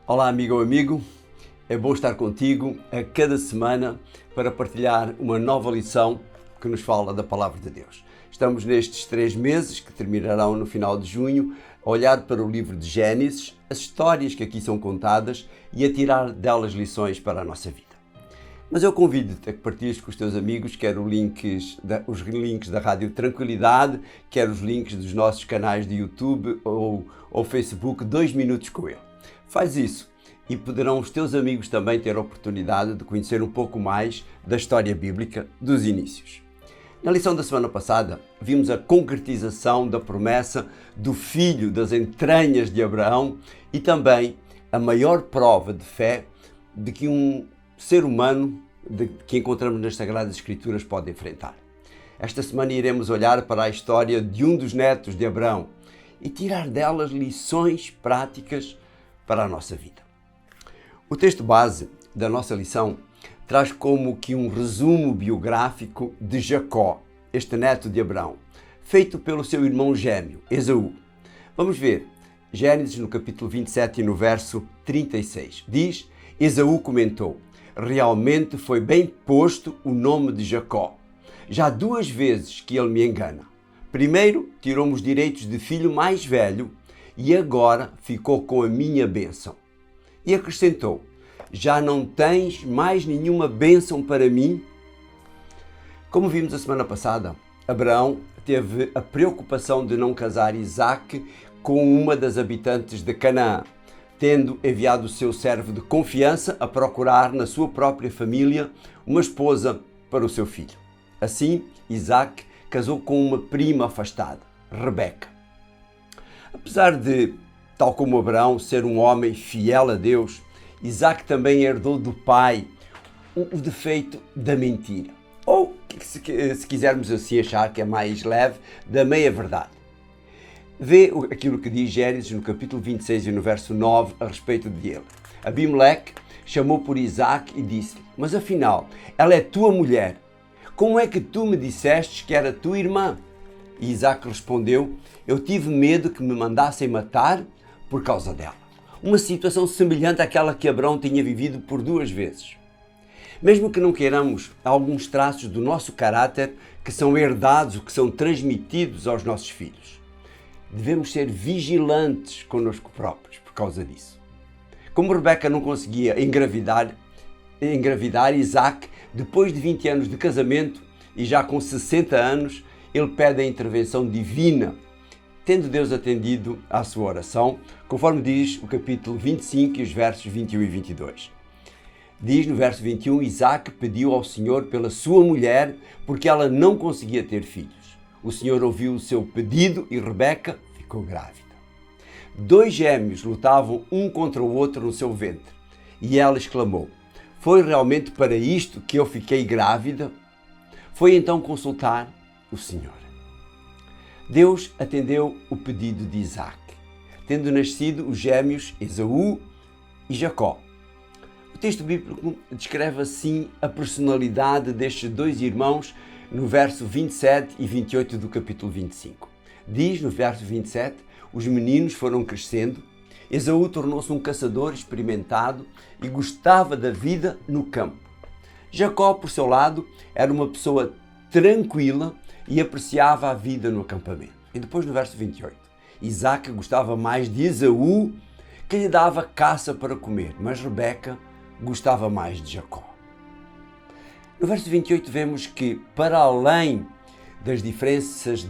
Olá, amigo ou amigo, é bom estar contigo a cada semana para partilhar uma nova lição que nos fala da Palavra de Deus. Estamos nestes 3 meses, que terminarão no final de junho, a olhar para o livro de Gênesis, as histórias que aqui são contadas e a tirar delas lições para a nossa vida. Mas eu convido-te a que partilhes com os teus amigos, quer os links da Rádio Tranquilidade, quer os links dos nossos canais de YouTube ou Facebook, 2 minutos com ele. Faz isso e poderão os teus amigos também ter a oportunidade de conhecer um pouco mais da história bíblica dos inícios. Na lição da semana passada, vimos a concretização da promessa do filho das entranhas de Abraão e também a maior prova de fé de que um ser humano que encontramos nas Sagradas Escrituras pode enfrentar. Esta semana iremos olhar para a história de um dos netos de Abraão e tirar delas lições práticas para a nossa vida. O texto base da nossa lição traz como que um resumo biográfico de Jacó, este neto de Abraão, feito pelo seu irmão gêmeo, Esaú. Vamos ver, Gênesis no capítulo 27 e no verso 36. Diz, Esaú comentou, realmente foi bem posto o nome de Jacó. Já 2 vezes que ele me engana. Primeiro, tirou-me os direitos de filho mais velho e agora ficou com a minha bênção. E acrescentou, já não tens mais nenhuma bênção para mim? Como vimos a semana passada, Abraão teve a preocupação de não casar Isaque com uma das habitantes de Canaã, tendo enviado o seu servo de confiança a procurar na sua própria família uma esposa para o seu filho. Assim, Isaque casou com uma prima afastada, Rebeca. Apesar de, tal como Abraão, ser um homem fiel a Deus, Isaque também herdou do pai o defeito da mentira. Ou, se quisermos assim achar que é mais leve, da meia-verdade. Vê aquilo que diz Gênesis no capítulo 26 e no verso 9 a respeito dele. Abimeleque chamou por Isaque e disse-lhe, mas afinal, ela é tua mulher. Como é que tu me disseste que era tua irmã? E Isaque respondeu, eu tive medo que me mandassem matar por causa dela. Uma situação semelhante àquela que Abraão tinha vivido por 2 vezes. Mesmo que não queiramos alguns traços do nosso caráter que são herdados ou que são transmitidos aos nossos filhos, devemos ser vigilantes connosco próprios por causa disso. Como Rebeca não conseguia engravidar Isaque, depois de 20 anos de casamento e já com 60 anos, ele pede a intervenção divina, tendo Deus atendido à sua oração, conforme diz o capítulo 25 e os versos 21 e 22. Diz no verso 21, Isaque pediu ao Senhor pela sua mulher, porque ela não conseguia ter filhos. O Senhor ouviu o seu pedido e Rebeca ficou grávida. 2 gêmeos lutavam um contra o outro no seu ventre, e ela exclamou, foi realmente para isto que eu fiquei grávida? Foi então consultar o Senhor. Deus atendeu o pedido de Isaque, tendo nascido os gêmeos Esaú e Jacó. O texto bíblico descreve assim a personalidade destes 2 irmãos no verso 27 e 28 do capítulo 25. Diz no verso 27, os meninos foram crescendo, Esaú tornou-se um caçador experimentado e gostava da vida no campo. Jacó, por seu lado, era uma pessoa tranquila e apreciava a vida no acampamento. E depois no verso 28, Isaque gostava mais de Esaú, que lhe dava caça para comer, mas Rebeca gostava mais de Jacó. No verso 28 vemos que, para além das diferenças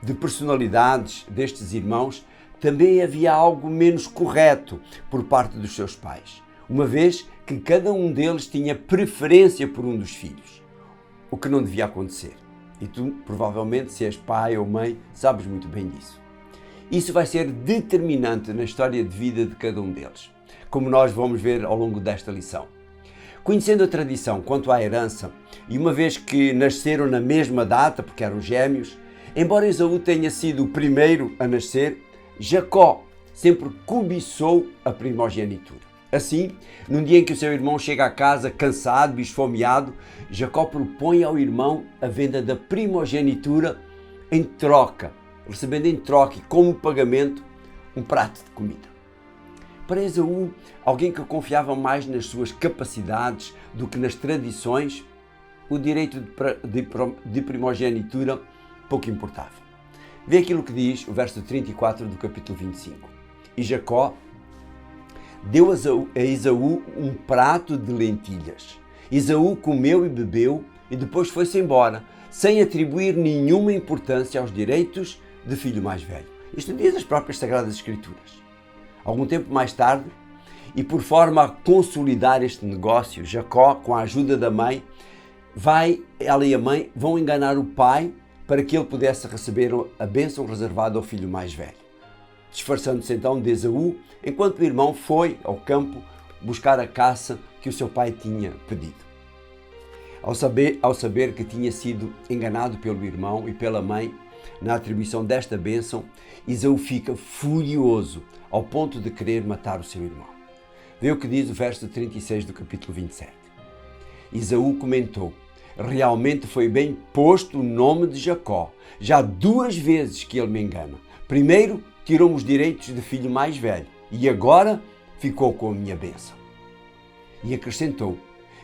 de personalidades destes irmãos, também havia algo menos correto por parte dos seus pais, uma vez que cada um deles tinha preferência por um dos filhos, o que não devia acontecer. E tu, provavelmente, se és pai ou mãe, sabes muito bem disso. Isso vai ser determinante na história de vida de cada um deles, como nós vamos ver ao longo desta lição. Conhecendo a tradição quanto à herança, e uma vez que nasceram na mesma data, porque eram gêmeos, embora Esaú tenha sido o primeiro a nascer, Jacó sempre cobiçou a primogenitura. Assim, num dia em que o seu irmão chega à casa cansado e esfomeado, Jacó propõe ao irmão a venda da primogenitura recebendo em troca e como pagamento um prato de comida. Para Esaú, alguém que confiava mais nas suas capacidades do que nas tradições, o direito de primogenitura pouco importava. Vê aquilo que diz o verso 34 do capítulo 25. E Jacó deu a Esaú um prato de lentilhas. Esaú comeu e bebeu e depois foi-se embora, sem atribuir nenhuma importância aos direitos de filho mais velho. Isto diz as próprias Sagradas Escrituras. Algum tempo mais tarde, e por forma a consolidar este negócio, Jacó, com a ajuda da mãe, ela e a mãe vão enganar o pai para que ele pudesse receber a bênção reservada ao filho mais velho. Disfarçando-se então de Esaú, enquanto o irmão foi ao campo buscar a caça que o seu pai tinha pedido. Ao saber que tinha sido enganado pelo irmão e pela mãe na atribuição desta bênção, Esaú fica furioso ao ponto de querer matar o seu irmão. Vê o que diz o verso 36 do capítulo 27. Esaú comentou: realmente foi bem posto o nome de Jacó. Já 2 vezes que ele me engana. Primeiro, tirou-me os direitos de filho mais velho e agora ficou com a minha bênção. E acrescentou: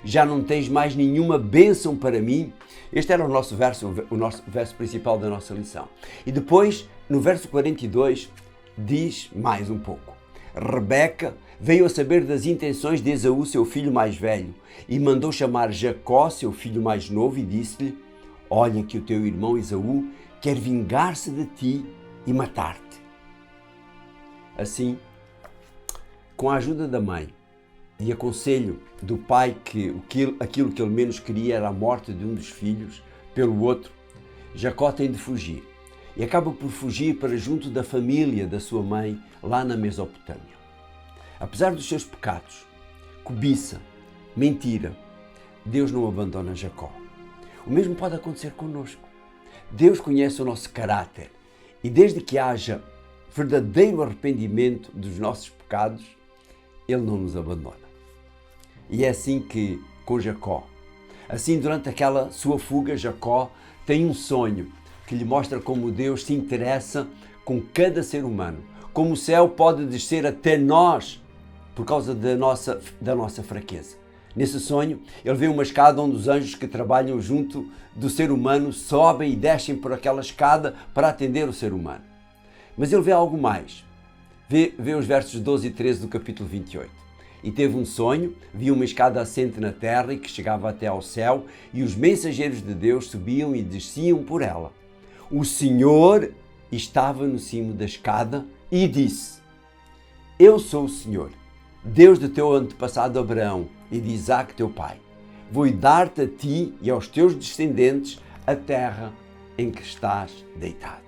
já não tens mais nenhuma bênção para mim? Este era o nosso verso principal da nossa lição. E depois, no verso 42, diz mais um pouco. Rebeca veio a saber das intenções de Esaú, seu filho mais velho, e mandou chamar Jacó, seu filho mais novo, e disse-lhe: olha que o teu irmão Esaú quer vingar-se de ti e matar-te. Assim, com a ajuda da mãe e a conselho do pai que aquilo que ele menos queria era a morte de um dos filhos pelo outro, Jacó tem de fugir e acaba por fugir para junto da família da sua mãe lá na Mesopotâmia. Apesar dos seus pecados, cobiça, mentira, Deus não abandona Jacó. O mesmo pode acontecer connosco. Deus conhece o nosso caráter e desde que haja verdadeiro arrependimento dos nossos pecados, Ele não nos abandona. E é assim que com Jacó. Assim, durante aquela sua fuga, Jacó tem um sonho que lhe mostra como Deus se interessa com cada ser humano, como o céu pode descer até nós por causa da nossa fraqueza. Nesse sonho, ele vê uma escada onde os anjos que trabalham junto do ser humano sobem e descem por aquela escada para atender o ser humano. Mas ele vê algo mais. Vê os versos 12 e 13 do capítulo 28. E teve um sonho, viu uma escada assente na terra e que chegava até ao céu, e os mensageiros de Deus subiam e desciam por ela. O Senhor estava no cimo da escada e disse: eu sou o Senhor, Deus do teu antepassado Abraão e de Isaque teu pai. Vou dar-te a ti e aos teus descendentes a terra em que estás deitado.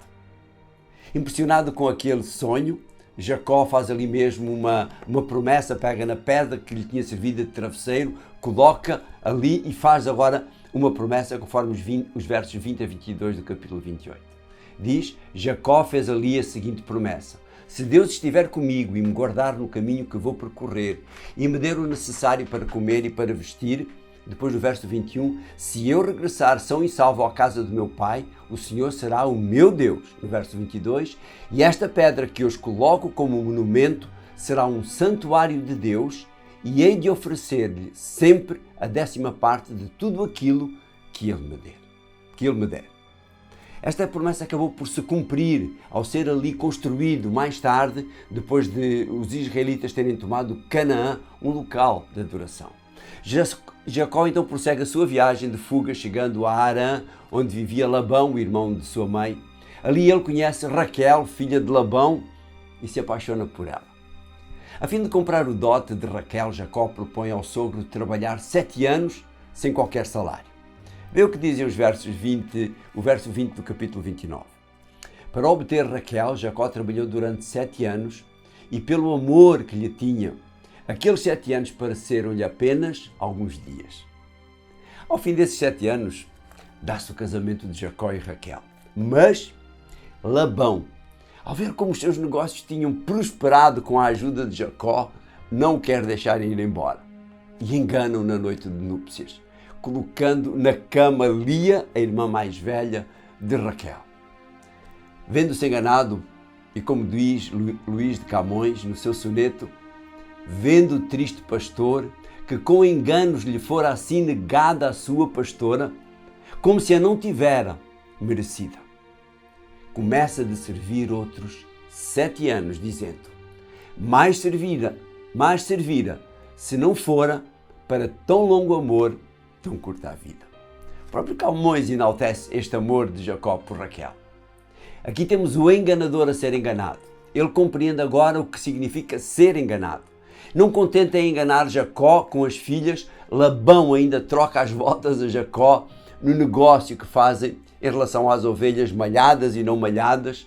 Impressionado com aquele sonho, Jacó faz ali mesmo uma promessa, pega na pedra que lhe tinha servido de travesseiro, coloca ali e faz agora uma promessa conforme os versos 20 a 22 do capítulo 28. Diz: Jacó fez ali a seguinte promessa: se Deus estiver comigo e me guardar no caminho que vou percorrer e me der o necessário para comer e para vestir, depois do verso 21, se eu regressar são e salvo à casa do meu pai, o Senhor será o meu Deus. No verso 22, e esta pedra que eu os coloco como monumento será um santuário de Deus, e hei de oferecer-lhe sempre a 10ª parte de tudo aquilo que ele me der. Esta promessa acabou por se cumprir ao ser ali construído mais tarde, depois de os israelitas terem tomado Canaã, um local de adoração. Jacó então prossegue a sua viagem de fuga, chegando a Harã, onde vivia Labão, o irmão de sua mãe. Ali ele conhece Raquel, filha de Labão, e se apaixona por ela. A fim de comprar o dote de Raquel, Jacó propõe ao sogro trabalhar 7 anos sem qualquer salário. Vê o que dizem o verso 20 do capítulo 29. Para obter Raquel, Jacó trabalhou durante 7 anos e pelo amor que lhe tinha, aqueles 7 anos pareceram-lhe apenas alguns dias. Ao fim desses 7 anos, dá-se o casamento de Jacó e Raquel. Mas Labão, ao ver como os seus negócios tinham prosperado com a ajuda de Jacó, não o quer deixar ir embora. E engana-o na noite de núpcias, colocando na cama Lia, a irmã mais velha de Raquel. Vendo-se enganado, e como diz Luís de Camões no seu soneto, vendo o triste pastor, que com enganos lhe fora assim negada a sua pastora, como se a não tivera merecida. Começa de servir outros 7 anos, dizendo: mais servira, se não fora para tão longo amor, tão curta a vida. O próprio Camões enaltece este amor de Jacó por Raquel. Aqui temos o enganador a ser enganado. Ele compreende agora o que significa ser enganado. Não contente em enganar Jacó com as filhas, Labão ainda troca as voltas a Jacó no negócio que fazem em relação às ovelhas malhadas e não malhadas,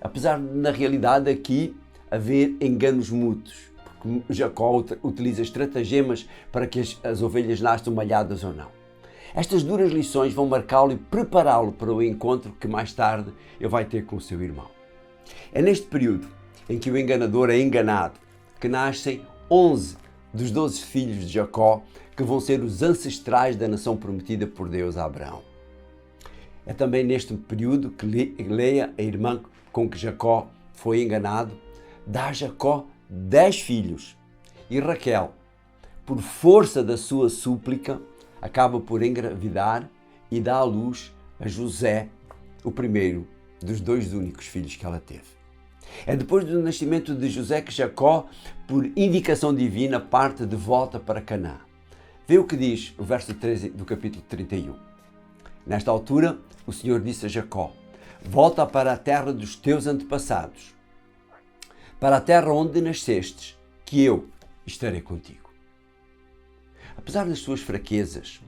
apesar de, na realidade, aqui haver enganos mútuos, porque Jacó utiliza estratagemas para que as ovelhas nasçam malhadas ou não. Estas duras lições vão marcá-lo e prepará-lo para o encontro que mais tarde ele vai ter com o seu irmão. É neste período em que o enganador é enganado que nascem 11 dos 12 filhos de Jacó, que vão ser os ancestrais da nação prometida por Deus a Abraão. É também neste período que Leia, a irmã com que Jacó foi enganado, dá a Jacó 10 filhos. E Raquel, por força da sua súplica, acaba por engravidar e dá à luz a José, o primeiro dos 2 únicos filhos que ela teve. É depois do nascimento de José que Jacó, por indicação divina, parte de volta para Canaã. Vê o que diz o verso 13 do capítulo 31. Nesta altura, o Senhor disse a Jacó: volta para a terra dos teus antepassados, para a terra onde nascestes, que eu estarei contigo. Apesar das suas fraquezas,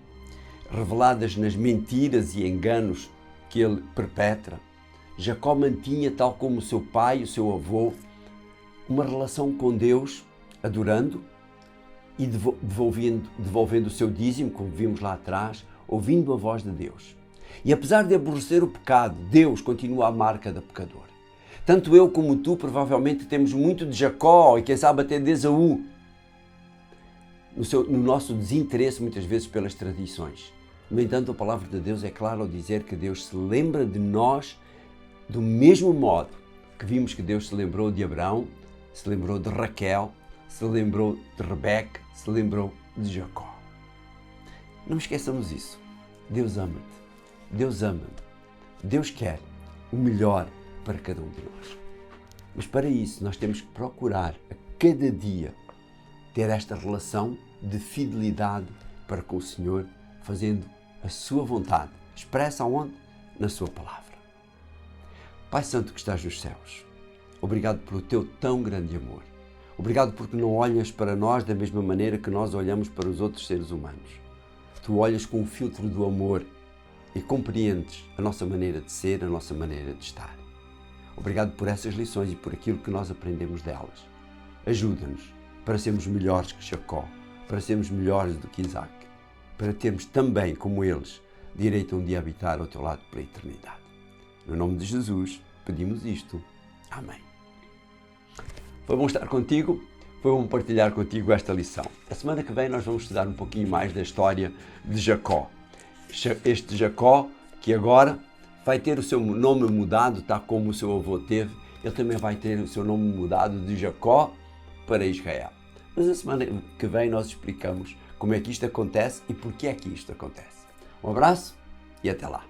reveladas nas mentiras e enganos que ele perpetra, Jacó mantinha, tal como o seu pai e o seu avô, uma relação com Deus, adorando e devolvendo o seu dízimo, como vimos lá atrás, ouvindo a voz de Deus. E apesar de aborrecer o pecado, Deus continua a marca da pecador. Tanto eu como tu provavelmente temos muito de Jacó e quem sabe até de Esaú no nosso desinteresse muitas vezes pelas tradições. No entanto, a palavra de Deus é clara ao dizer que Deus se lembra de nós do mesmo modo que vimos que Deus se lembrou de Abraão, se lembrou de Raquel, se lembrou de Rebeca, se lembrou de Jacó. Não esqueçamos isso. Deus ama-te. Deus ama-me. Deus quer o melhor para cada um de nós. Mas para isso nós temos que procurar a cada dia ter esta relação de fidelidade para com o Senhor, fazendo a sua vontade, expressa aonde? Na sua palavra. Pai Santo que estás nos céus, obrigado pelo teu tão grande amor. Obrigado porque não olhas para nós da mesma maneira que nós olhamos para os outros seres humanos. Tu olhas com o filtro do amor e compreendes a nossa maneira de ser, a nossa maneira de estar. Obrigado por essas lições e por aquilo que nós aprendemos delas. Ajuda-nos para sermos melhores que Jacó, para sermos melhores do que Isaac, para termos também, como eles, direito a um dia habitar ao teu lado pela eternidade. No nome de Jesus, pedimos isto. Amém. Foi bom estar contigo, foi bom partilhar contigo esta lição. A semana que vem nós vamos estudar um pouquinho mais da história de Jacó. Este Jacó que agora vai ter o seu nome mudado, tal como o seu avô teve, ele também vai ter o seu nome mudado de Jacó para Israel. Mas a semana que vem nós explicamos como é que isto acontece e porquê é que isto acontece. Um abraço e até lá.